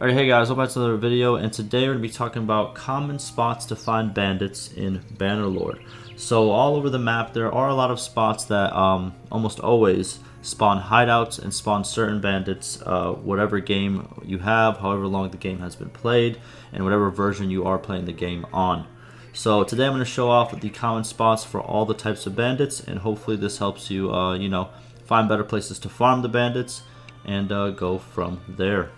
Alright, hey guys, welcome back to another video, and today we're going to be talking about common spots to find bandits in Bannerlord. So all over the map there are a lot of spots that almost always spawn hideouts and spawn certain bandits, whatever game you have, however long the game has been played, and whatever version you are playing the game on. So today I'm going to show off the common spots for all the types of bandits, and hopefully this helps you, find better places to farm the bandits and go from there.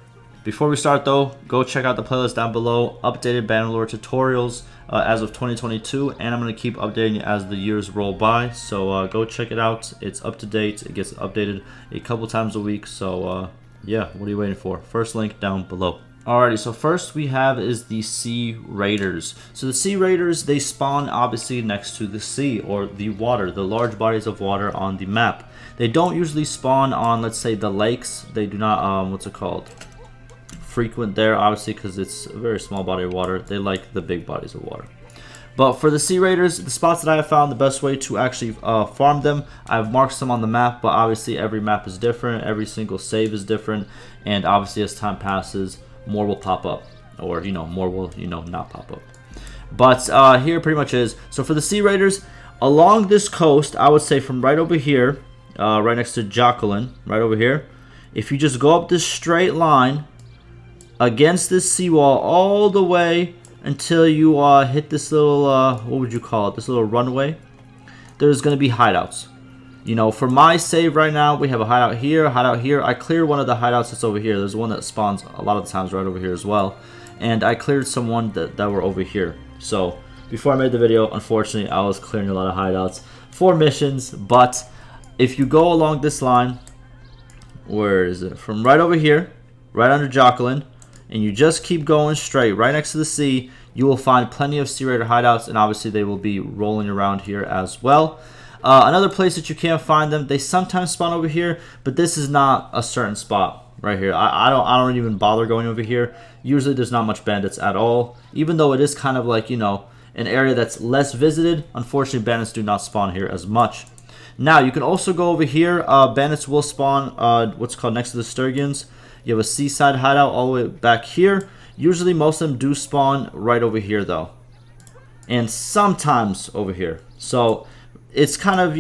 Before we start though, go check out the playlist down below, updated Bannerlord tutorials as of 2022, and I'm going to keep updating it as the years roll by, so go check it out. It's up to date, it gets updated a couple times a week, so yeah, what are you waiting for? First link down below. Alrighty, so first we have is the Sea Raiders. So the Sea Raiders, they spawn obviously next to the sea or the water, the large bodies of water on the map. They don't usually spawn on, let's say, the lakes. They do not, frequent there, obviously, because it's a very small body of water. They like the big bodies of water. But for the Sea Raiders, the spots that I have found the best way to actually farm them, I've marked some on the map, but obviously every map is different, every single save is different, and obviously as time passes, more will pop up, or more will not pop up. But here pretty much is. So for the Sea Raiders, along this coast, I would say from right over here, right next to Jacqueline, right over here, if you just go up this straight line against this seawall all the way until you hit this little, what would you call it, this little runway, there's going to be hideouts. For my save right now, we have a hideout here, I cleared one of the hideouts that's over here. There's one that spawns a lot of the times right over here as well. And I cleared some that were over here. So before I made the video, unfortunately, I was clearing a lot of hideouts for missions. But if you go along this line, where is it? From right over here, right under Jacqueline, and you just keep going straight, right next to the sea, you will find plenty of Sea Raider hideouts, and obviously they will be rolling around here as well. Another place that you can find them, they sometimes spawn over here, but this is not a certain spot right here. I don't even bother going over here. Usually there's not much bandits at all, even though it is kind of like, an area that's less visited. Unfortunately, bandits do not spawn here as much. Now, you can also go over here. Bandits will spawn what's called next to the Sturgeons. You have a seaside hideout all the way back here. Usually most of them do spawn right over here though, and sometimes over here. So it's kind of,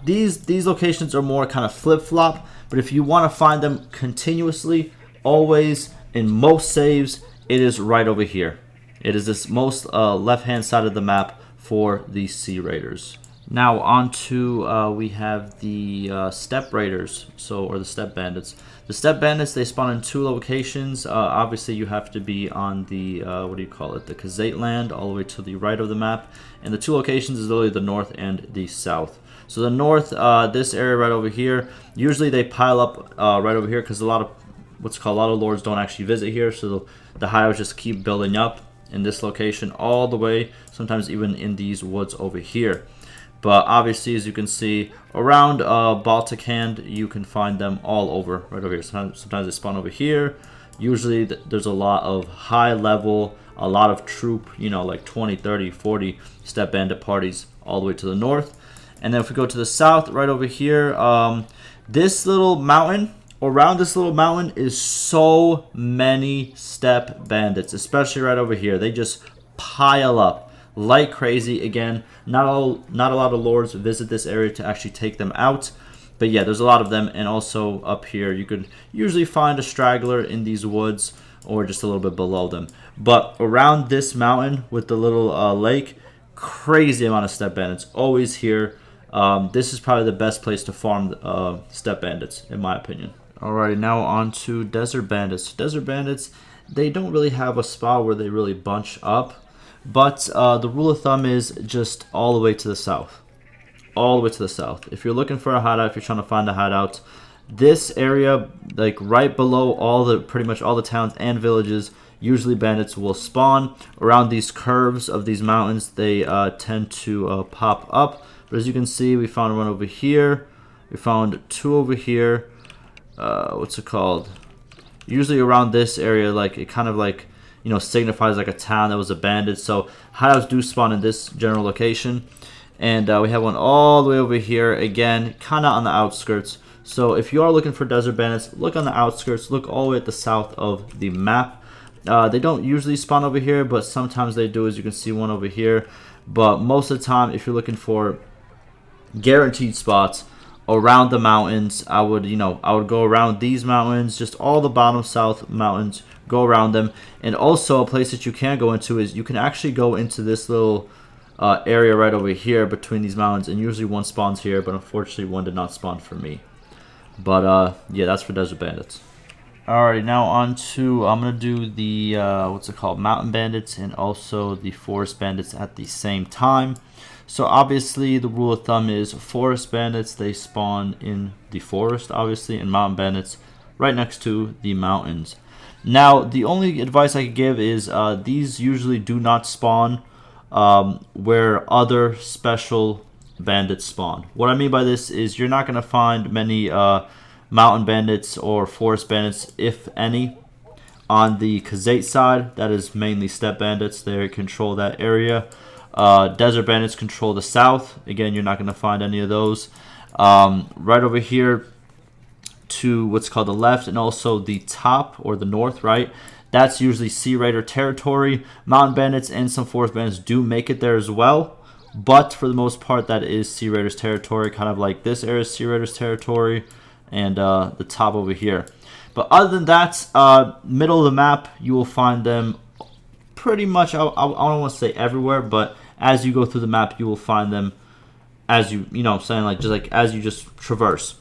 these locations are more kind of flip-flop, but if you want to find them continuously, always, in most saves, it is right over here. It is this most left-hand side of the map for the Sea Raiders. Now on to, we have the Steppe Raiders, or the Steppe Bandits. The Steppe Bandits, they spawn in two locations. Obviously you have to be on the, the Kazate land, all the way to the right of the map. And the two locations is literally the north and the south. So the north, this area right over here, usually they pile up right over here because a lot of lords don't actually visit here. So the hideouts just keep building up in this location all the way, sometimes even in these woods over here. But obviously, as you can see, around Baltic Hand, you can find them all over, right over here. Sometimes they spawn over here. Usually, there's a lot of high level, a lot of troop, like 20, 30, 40 Steppe Bandit parties all the way to the north. And then if we go to the south, right over here, this little mountain, around this little mountain is so many Steppe Bandits, especially right over here. They just pile up like crazy. Again, not a lot of lords visit this area to actually take them out, but yeah, there's a lot of them. And also up here you could usually find a straggler in these woods or just a little bit below them, but around this mountain with the little lake, crazy amount of Steppe Bandits always here. This is probably the best place to farm Steppe Bandits in my opinion. Alrighty, now on to Desert Bandits. Desert Bandits, they don't really have a spot where they really bunch up. But the rule of thumb is just all the way to the south. All the way to the south. If you're looking for a hideout, if you're trying to find a hideout, this area, like right below pretty much all the towns and villages, usually bandits will spawn. Around these curves of these mountains, they tend to pop up. But as you can see, we found one over here. We found two over here. What's it called? Usually around this area, like it kind of like, signifies like a town that was abandoned. So hideouts do spawn in this general location. And we have one all the way over here, again, kind of on the outskirts. So if you are looking for desert bandits, look on the outskirts, look all the way at the south of the map. They don't usually spawn over here, but sometimes they do, as you can see one over here. But most of the time, if you're looking for guaranteed spots around the mountains, I would go around these mountains, just all the bottom south mountains, go around them. And also a place that you can go into is you can actually go into this little area right over here between these mountains, and usually one spawns here, but unfortunately one did not spawn for me. But yeah, that's for desert bandits. Alrighty, now on to, I'm going to do the, mountain bandits and also the forest bandits at the same time. So obviously the rule of thumb is forest bandits, they spawn in the forest, obviously, and mountain bandits right next to the mountains. Now, the only advice I could give is these usually do not spawn where other special bandits spawn. What I mean by this is you're not going to find many mountain bandits or forest bandits, if any, on the Khazate side. That is mainly steppe bandits. They control that area. Desert bandits control the south. Again, you're not going to find any of those. Right over here to what's called the left, and also the top or the north, right? That's usually Sea Raider territory. Mountain bandits and some forest bandits do make it there as well, but for the most part, that is Sea Raiders territory. Kind of like this area is Sea Raiders territory, and the top over here. But other than that, middle of the map, you will find them pretty much, I don't want to say everywhere, but as you go through the map, you will find them as you as you just traverse.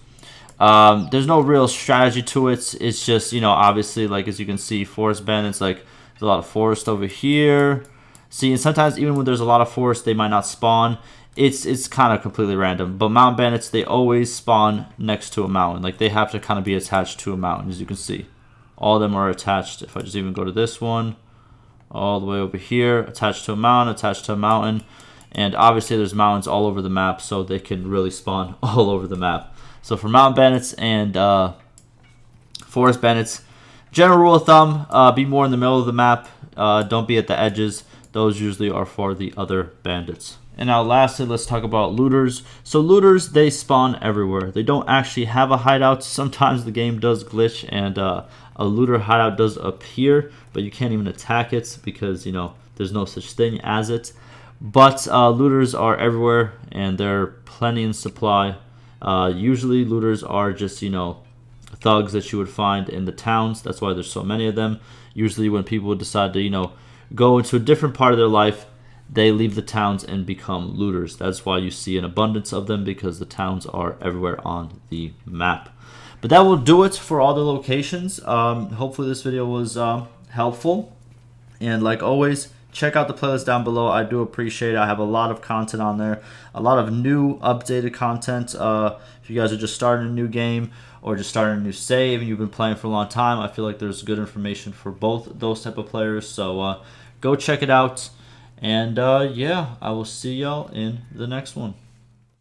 There's no real strategy to it. It's just, obviously, like, as you can see, forest bandits, like, there's a lot of forest over here. See, and sometimes even when there's a lot of forest, they might not spawn. It's kind of completely random. But mountain bandits, they always spawn next to a mountain. Like, they have to kind of be attached to a mountain, as you can see. All of them are attached. If I just even go to this one, all the way over here, attached to a mountain, and obviously there's mountains all over the map, so they can really spawn all over the map. So for mountain bandits and forest bandits, general rule of thumb, be more in the middle of the map. Don't be at the edges. Those usually are for the other bandits. And now lastly, let's talk about looters. So looters, they spawn everywhere. They don't actually have a hideout. Sometimes the game does glitch and a looter hideout does appear, but you can't even attack it because, there's no such thing as it. But looters are everywhere, and they're plenty in supply. Usually looters are just, thugs that you would find in the towns. That's why there's so many of them. Usually when people decide to, go into a different part of their life, they leave the towns and become looters. That's why you see an abundance of them, because the towns are everywhere on the map. But that will do it for all the locations. Hopefully this video was helpful. And like always, check out the playlist down below. I do appreciate it. I have a lot of content on there, a lot of new updated content. If you guys are just starting a new game or just starting a new save and you've been playing for a long time, I feel like there's good information for both those type of players. So go check it out. And yeah, I will see y'all in the next one.